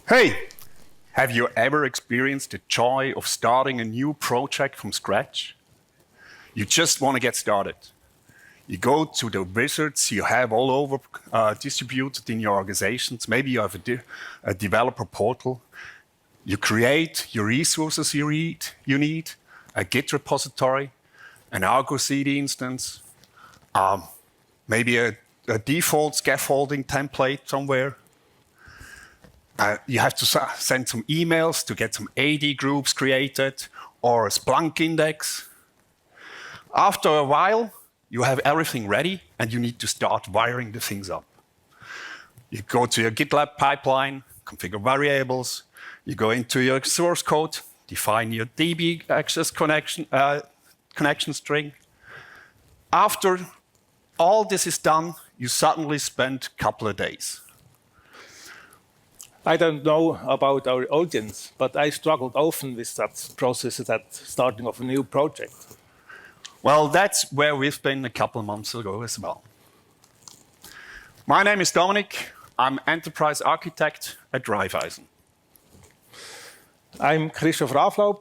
Hey, have you ever experienced the joy of starting a new project from scratch? You just want to get started. You go to the wizards you have all over distributed in your organizations. Maybe you have a developer portal. You create your resources you need, a Git repository, an Argo CD instance, maybe a default scaffolding template somewhere. You have to send some emails to get some AD groups created or a Splunk index. After a while, you have everything ready and you need to start wiring the things up. You go to your GitLab pipeline, configure variables. You go into your source code, define your DB access connection string. After all this is done, you suddenly spend a couple of days. I don't know about our audience, but I struggled often with that process at starting of a new project. Well, that's where we've been a couple of months ago as well. My name is Dominik. I'm enterprise architect at Raiffeisen. I'm Christoph Raaflaub,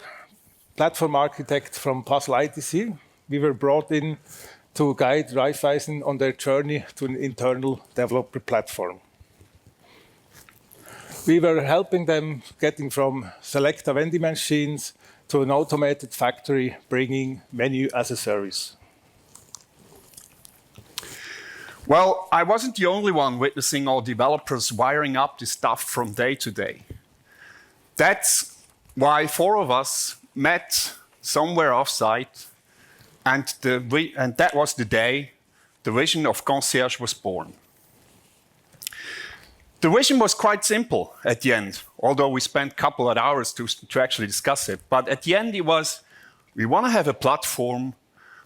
platform architect from Puzzle ITC. We were brought in to guide Raiffeisen on their journey to an internal developer platform. We were helping them getting from Selecta vending machines to an automated factory, bringing menu as a service. Well, I wasn't the only one witnessing all developers wiring up this stuff from day to day. That's why 4 of us met somewhere off-site, and that was the day the vision of Concierge was born. The vision was quite simple at the end, although we spent a couple of hours to actually discuss it. But at the end, it was, we want to have a platform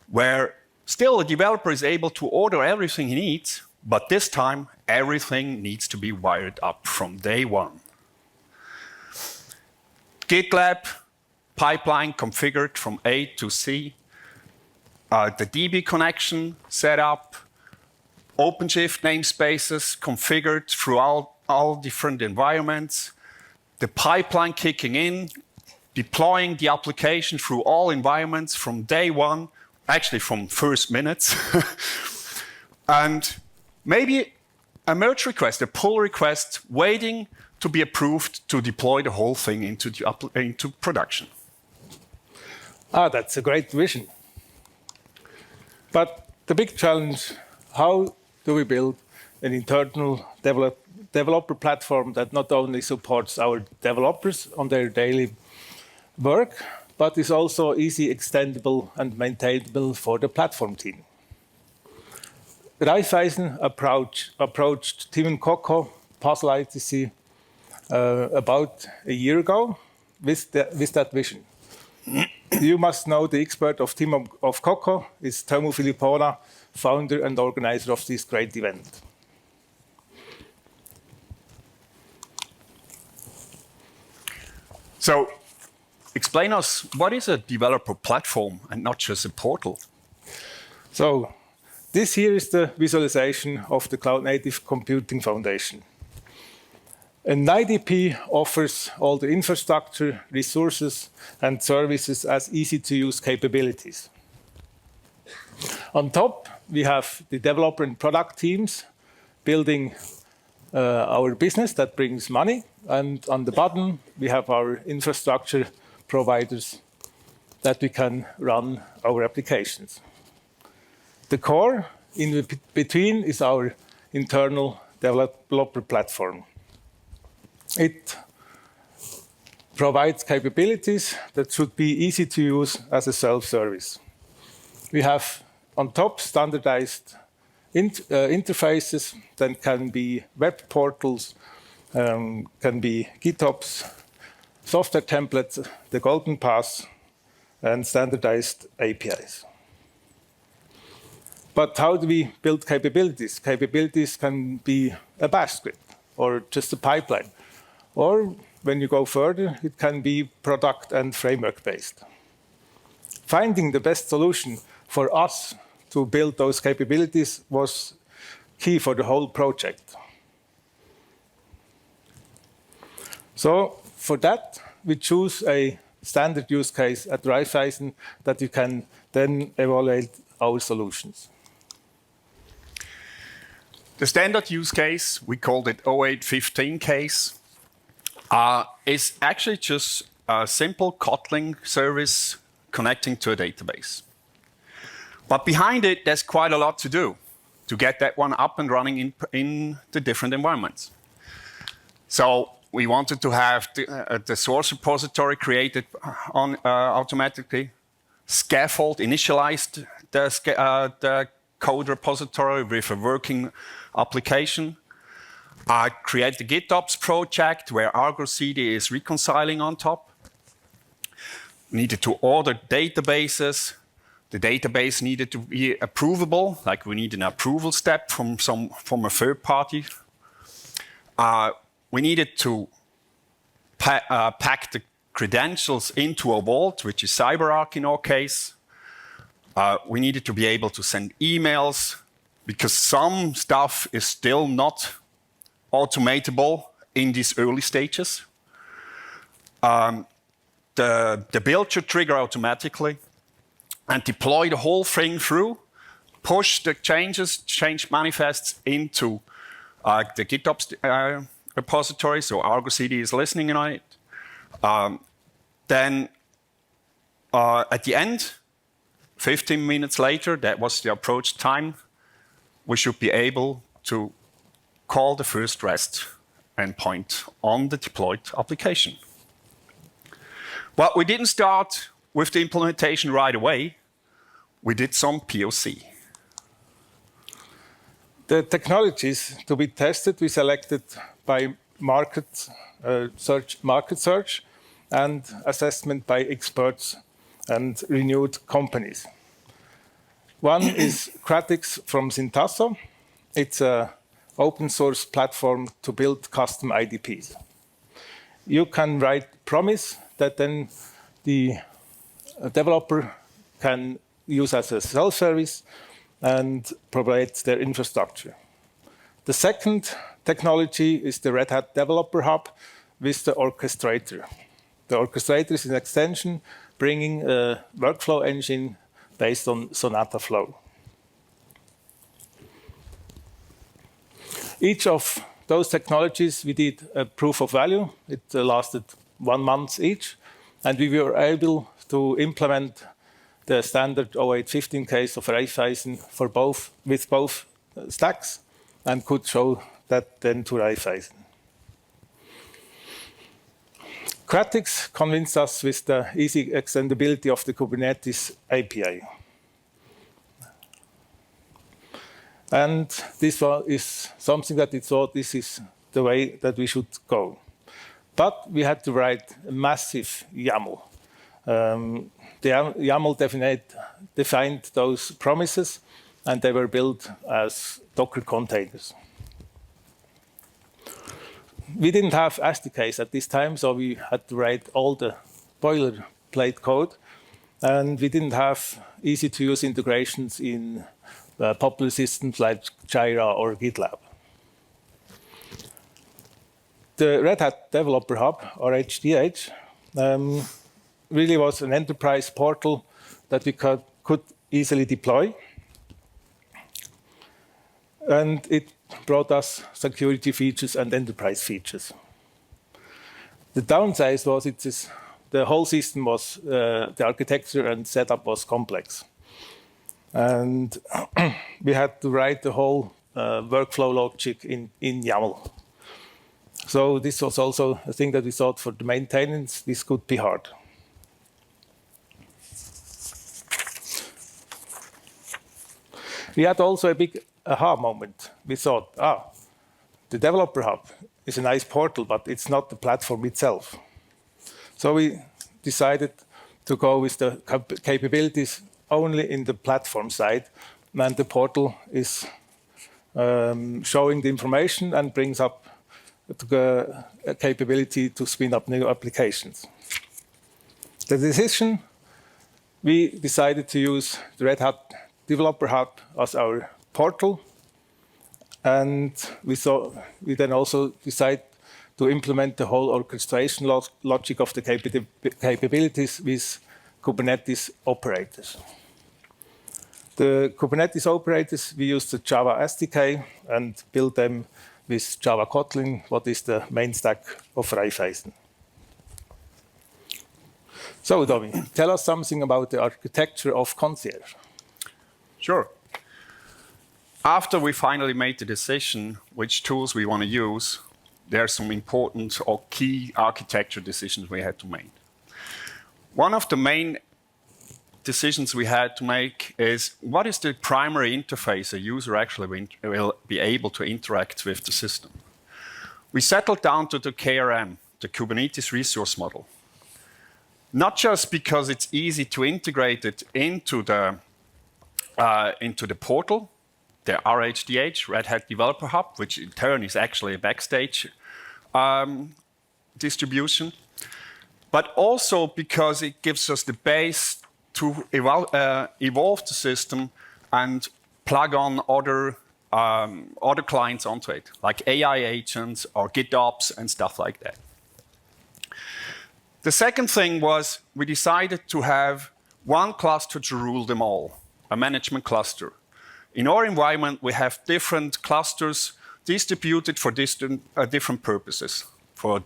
where still a developer is able to order everything he needs, but this time, everything needs to be wired up from day one. GitLab pipeline configured from A to C, the DB connection set up, OpenShift namespaces configured through all different environments, the pipeline kicking in, deploying the application through all environments from day one, actually from first minutes, and maybe a merge request, a pull request waiting to be approved to deploy the whole thing into production. That's a great vision. But the big challenge, how do we build an internal developer platform that not only supports our developers on their daily work, but is also easy, extendable, and maintainable for the platform team? Raiffeisen approached Tim and Coco, Puzzle ITC, about a year ago with that vision. You must know the expert of Team of Coco is Tomu Filippona, founder and organizer of this great event. So, explain us, what is a developer platform and not just a portal? So, this here is the visualization of the Cloud Native Computing Foundation. An IDP offers all the infrastructure, resources, and services as easy-to-use capabilities. On top, we have the developer and product teams building our business that brings money. And on the bottom, we have our infrastructure providers that we can run our applications. The core in between is our internal developer platform. It provides capabilities that should be easy to use as a self-service. We have on top standardized interfaces that can be web portals, can be GitOps, software templates, the golden path, and standardized APIs. But how do we build capabilities? Capabilities can be a bash script or just a pipeline. Or when you go further, it can be product and framework based. Finding the best solution for us to build those capabilities was key for the whole project. So for that, we choose a standard use case at Raiffeisen that you can then evaluate our solutions. The standard use case, we called it 0815 case, is actually just a simple Kotlin service connecting to a database. But behind it, there's quite a lot to do to get that one up and running in the different environments. So we wanted to have the source repository created automatically, scaffold, initialized the code repository with a working application, create the GitOps project where Argo CD is reconciling on top. Needed to order databases. The database needed to be approvable, like we need an approval step from a third party. We needed to pack the credentials into a vault, which is CyberArk in our case. We needed to be able to send emails because some stuff is still not automatable in these early stages. The build should trigger automatically and deploy the whole thing through, push the change manifests into the GitOps repository, so Argo CD is listening on it. Then at the end, 15 minutes later, that was the approach time, we should be able to call the first REST endpoint on the deployed application. But we didn't start with the implementation right away. We did some POC. The technologies to be tested, we selected by market search and assessment by experts and renewed companies. One is Kratix from Syntasso. It's an open source platform to build custom IDPs. You can write promise that then the developer can use as a self-service and provide their infrastructure. The second technology is the Red Hat Developer Hub with the Orchestrator. The Orchestrator is an extension bringing a workflow engine based on Sonata Flow. Each of those technologies, we did a proof of value. It lasted 1 month each, and we were able to implement the standard 0815 case of Raiffeisen with both stacks and could show that then to Raiffeisen. Kratix convinced us with the easy extendability of the Kubernetes API. And this is something that we thought this is the way that we should go. But we had to write a massive YAML. The YAML defined those promises, and they were built as Docker containers. We didn't have SDKs at this time, so we had to write all the boilerplate code, and we didn't have easy-to-use integrations in popular systems like Jira or GitLab. The Red Hat Developer Hub, or HDH, really was an enterprise portal that we could easily deploy. And it brought us security features and enterprise features. The downside was the whole system was, the architecture and setup was complex. And we had to write the whole workflow logic in YAML. So this was also a thing that we thought for the maintenance, this could be hard. We had also a big aha moment. We thought, the Developer Hub is a nice portal, but it's not the platform itself. So we decided to go with the capabilities only in the platform side, and the portal is showing the information and brings up the capability to spin up new applications. The decision, we decided to use the Red Hat Developer Hub as our portal, and we then also decided to implement the whole orchestration logic of the capabilities with Kubernetes operators. The Kubernetes operators, we use the Java SDK and build them with Java Kotlin, what is the main stack of Raiffeisen. So, Domi, tell us something about the architecture of Concierge. Sure. After we finally made the decision which tools we want to use, there are some important or key architecture decisions we had to make. One of the main decisions we had to make is what is the primary interface a user actually will be able to interact with the system. We settled down to the KRM, the Kubernetes Resource Model. Not just because it's easy to integrate it into the portal, the RHDH, Red Hat Developer Hub, which in turn is actually a Backstage distribution, but also because it gives us the base to evolve the system and plug on other clients onto it, like AI agents or GitOps and stuff like that. The second thing was we decided to have one cluster to rule them all, a management cluster. In our environment, we have different clusters distributed for different purposes, for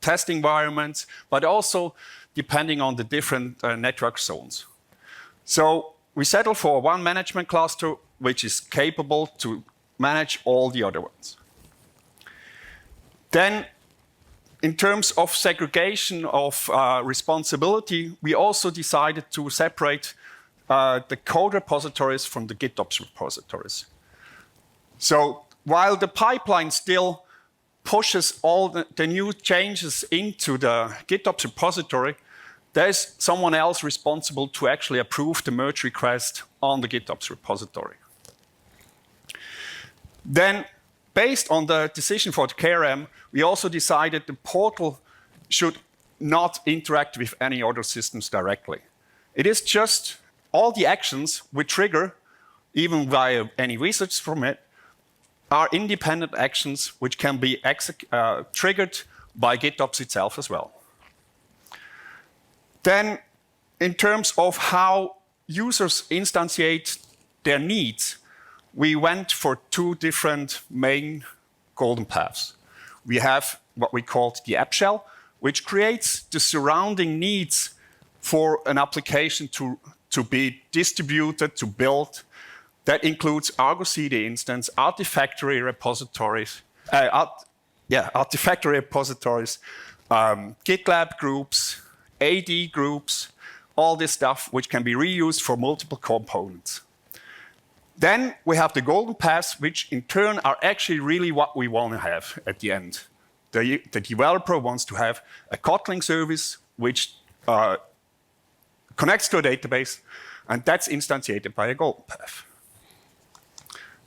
test environments, but also depending on the different network zones. So we settled for one management cluster, which is capable to manage all the other ones. Then, in terms of segregation of responsibility, we also decided to separate the code repositories from the GitOps repositories. So while the pipeline still pushes all the new changes into the GitOps repository, there's someone else responsible to actually approve the merge request on the GitOps repository. Then, based on the decision for the KRM, we also decided the portal should not interact with any other systems directly. It is just all the actions we trigger, even via any research from it, are independent actions which can be triggered by GitOps itself as well. Then, in terms of how users instantiate their needs, we went for two different main golden paths. We have what we called the app shell, which creates the surrounding needs for an application to be distributed, to build. That includes Argo CD instance, Artifactory repositories, GitLab groups, AD groups, all this stuff which can be reused for multiple components. Then we have the golden paths, which in turn are actually really what we want to have at the end. The developer wants to have a Kotlin service which connects to a database, and that's instantiated by a golden path.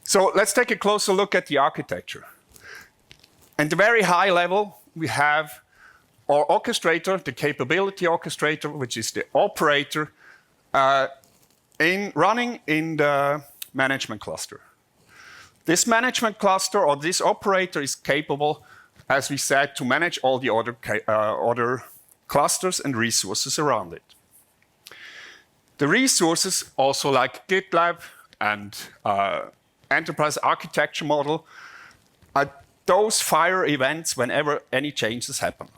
So let's take a closer look at the architecture. At the very high level, we have our orchestrator, the capability orchestrator, which is the operator running in the management cluster. This management cluster or this operator is capable, as we said, to manage all the other clusters and resources around it. The resources, also like GitLab and enterprise architecture model, are those fire events whenever any changes happen.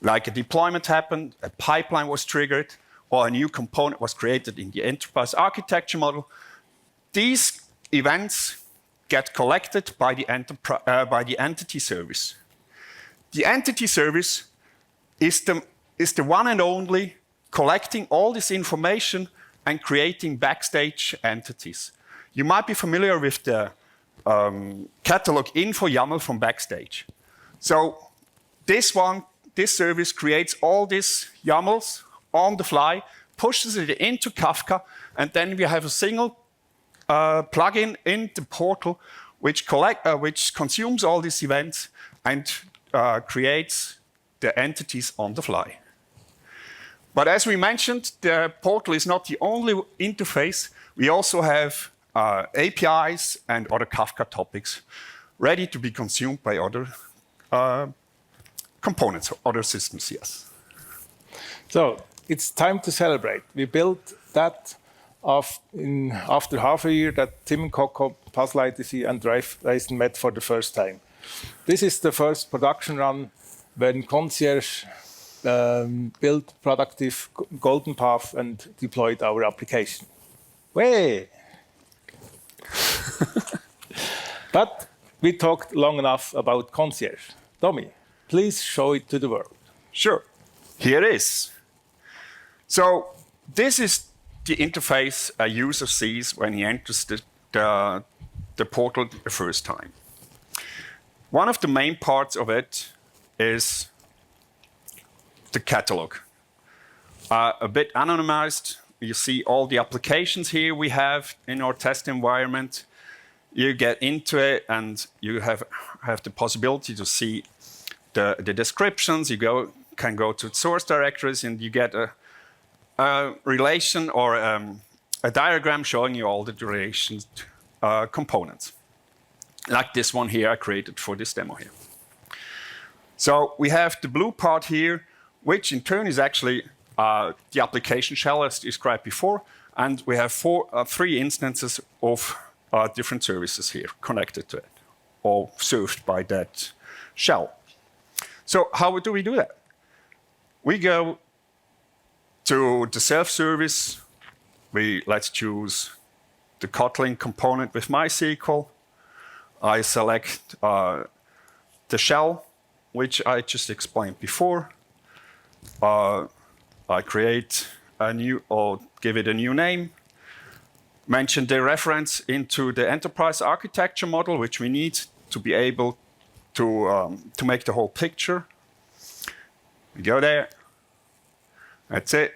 Like a deployment happened, a pipeline was triggered, or a new component was created in the enterprise architecture model. These events get collected by the entity service. The entity service is the one and only collecting all this information and creating Backstage entities. You might be familiar with the catalog info YAML from Backstage. So this service creates all these YAMLs on the fly, pushes it into Kafka, and then we have a single plugin in the portal which consumes all these events and creates the entities on the fly. But as we mentioned, the portal is not the only interface. We also have APIs and other Kafka topics ready to be consumed by other components, other systems, yes. So it's time to celebrate. We built that after half a year that Tim and Coco, Puzzle ITC, and Raiffeisen met for the first time. This is the first production run when Concierge built productive golden path and deployed our application. Way! But we talked long enough about Concierge. Domi, please show it to the world. Sure. Here it is. So this is the interface a user sees when he enters the portal the first time. One of the main parts of it is the catalog. A bit anonymized. You see all the applications here we have in our test environment. You get into it and you have the possibility to see the descriptions. You can go to source directories and you get a relation or a diagram showing you all the relations components. Like this one here I created for this demo here. So we have the blue part here, which in turn is actually the application shell as described before, and we have three instances of different services here connected to it, or served by that shell. So how do we do that? We go to the self-service. Let's choose the Kotlin component with MySQL. I select the shell, which I just explained before. I create a new, or give it a new name. Mention the reference into the enterprise architecture model, which we need to be able to make the whole picture. We go there. That's it.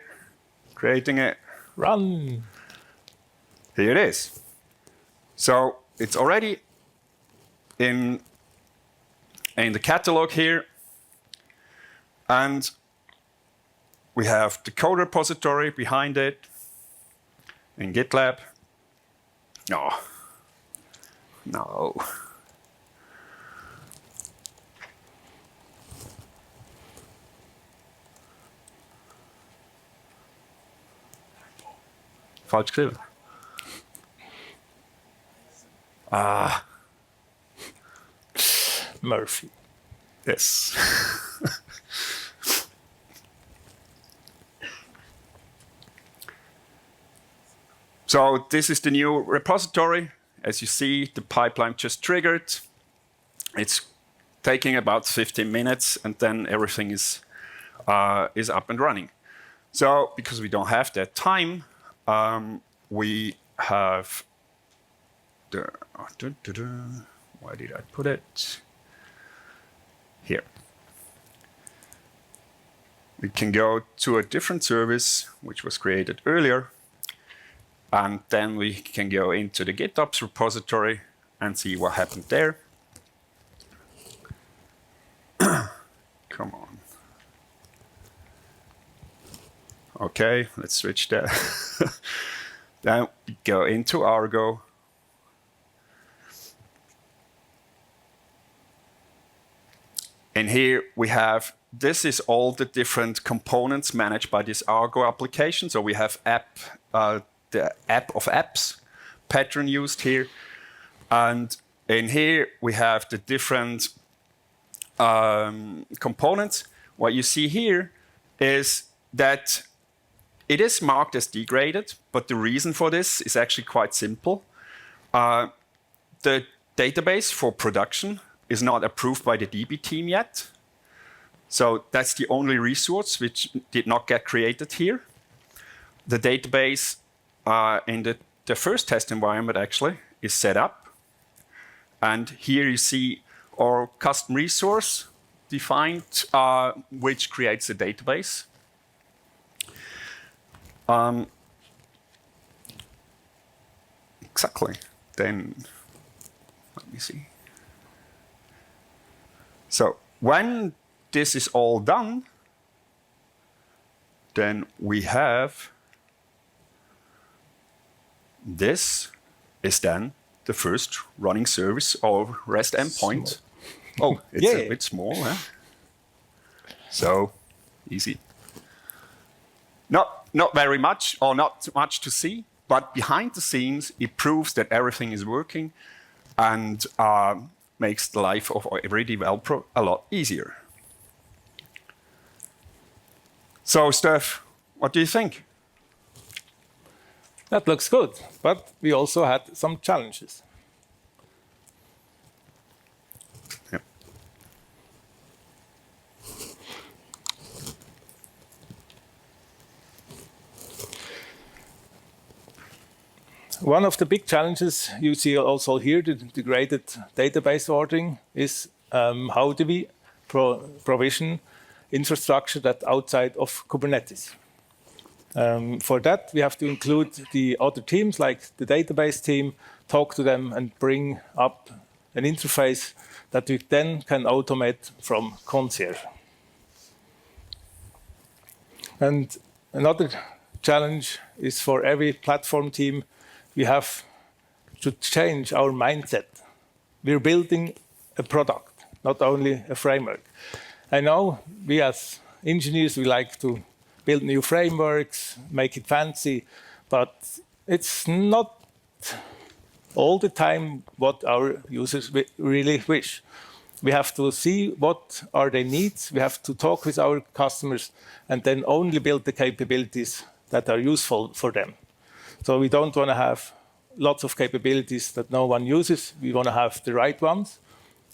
Creating it. Run. Here it is. So it's already in the catalog here. And we have the code repository behind it in GitLab. No. Falsch geschrieben. Murphy. Yes. So this is the new repository. As you see, the pipeline just triggered. It's taking about 15 minutes, and then everything is up and running. So because we don't have that time, we have the... Why did I put it? Here. We can go to a different service, which was created earlier. And then we can go into the GitOps repository and see what happened there. Come on. OK, let's switch that. Then we go into Argo. And here we have, this is all the different components managed by this Argo application. So we have the app of apps pattern used here. And in here, we have the different components. What you see here is that it is marked as degraded, but the reason for this is actually quite simple. The database for production is not approved by the DB team yet. So that's the only resource which did not get created here. The database in the first test environment actually is set up. And here you see our custom resource defined, which creates the database. Exactly. Then, let me see. So when this is all done, then we have this is then the first running service or REST endpoint Oh, it's a bit small, huh? So, easy. Not very much, or not much to see, but behind the scenes, it proves that everything is working and makes the life of every developer a lot easier. So, Steph, what do you think? That looks good, but we also had some challenges. Yep. One of the big challenges you see also here, the integrated database ordering, is how do we provision infrastructure that's outside of Kubernetes. For that, we have to include the other teams, like the database team, talk to them and bring up an interface that we then can automate from Concierge. And another challenge is for every platform team, we have to change our mindset. We're building a product, not only a framework. I know we as engineers, we like to build new frameworks, make it fancy, but it's not all the time what our users really wish. We have to see what are their needs, we have to talk with our customers, and then only build the capabilities that are useful for them. So we don't want to have lots of capabilities that no one uses. We want to have the right ones,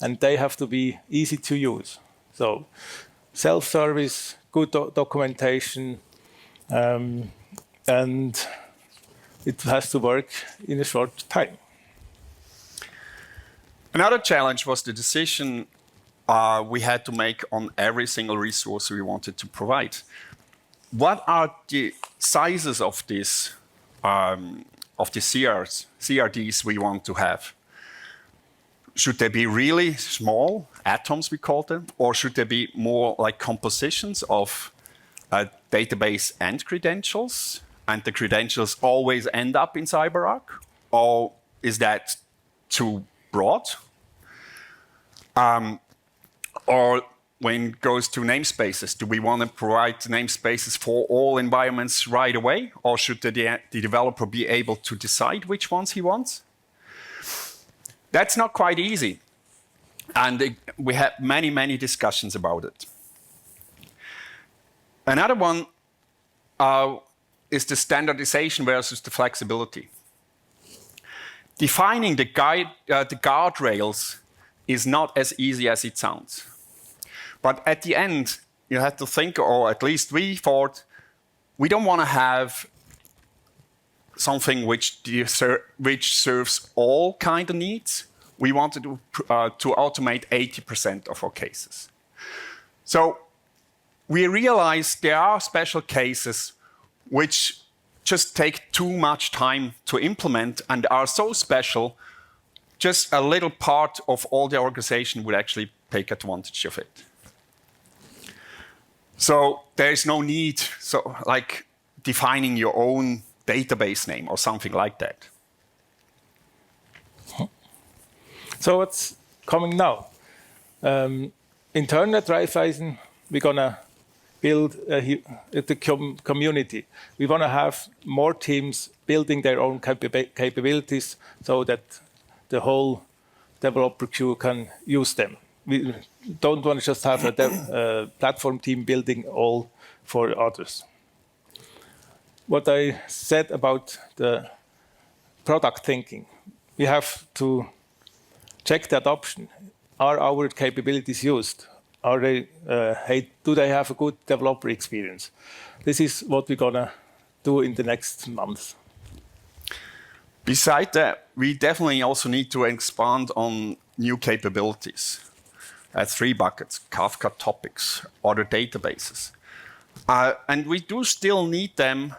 and they have to be easy to use. So self-service, good documentation, and it has to work in a short time. Another challenge was the decision we had to make on every single resource we wanted to provide. What are the sizes of these CRDs we want to have? Should they be really small atoms, we call them, or should they be more like compositions of database and credentials, and the credentials always end up in CyberArk? Or is that too broad? Or when it goes to namespaces, do we want to provide namespaces for all environments right away? Or should the developer be able to decide which ones he wants? That's not quite easy. And we had many, many discussions about it. Another one is the standardization versus the flexibility. Defining the guardrails is not as easy as it sounds. But at the end, you have to think, or at least we thought, we don't want to have something which serves all kind of needs. We wanted to automate 80% of our cases. So we realized there are special cases which just take too much time to implement and are so special, just a little part of all the organization would actually take advantage of it. So there is no need, so like defining your own database name or something like that. So what's coming now? Internally at Raiffeisen, we're going to build the community. We want to have more teams building their own capabilities so that the whole developer queue can use them. We don't want to just have a platform team building all for others. What I said about the product thinking, we have to check the adoption. Are our capabilities used? Are they, do they have a good developer experience? This is what we're going to do in the next months. Besides that, we definitely also need to expand on new capabilities. That's 3 buckets: Kafka, topics, other databases. And we do still need them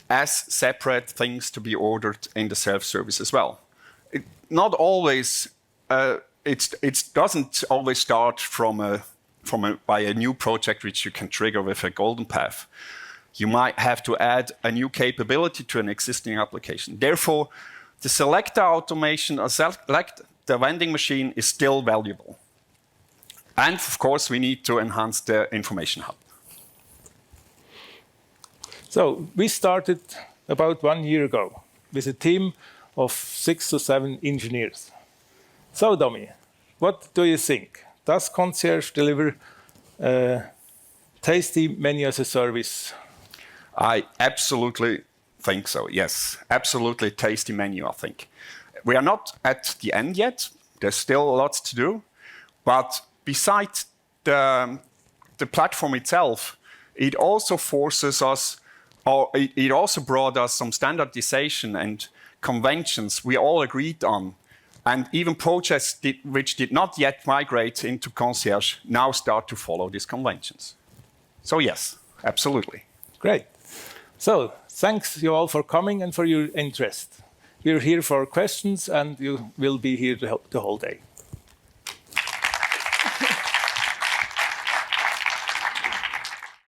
as separate things to be ordered in the self-service as well. Not always, it doesn't always start by a new project which you can trigger with a golden path. You might have to add a new capability to an existing application. Therefore, the Selecta automation or Selecta vending machine is still valuable. And of course, we need to enhance the information hub. So we started about 1 year ago with a team of 6 or 7 engineers. So, Domi, what do you think? Does Concierge deliver tasty menu as a service? I absolutely think so, yes. Absolutely tasty menu, I think. We are not at the end yet. There's still lots to do. But besides the platform itself, it also forces us, or it also brought us some standardization and conventions we all agreed on. And even projects which did not yet migrate into Concierge now start to follow these conventions. So yes, absolutely. Great. So thanks you all for coming and for your interest. We're here for questions and you will be here the whole day.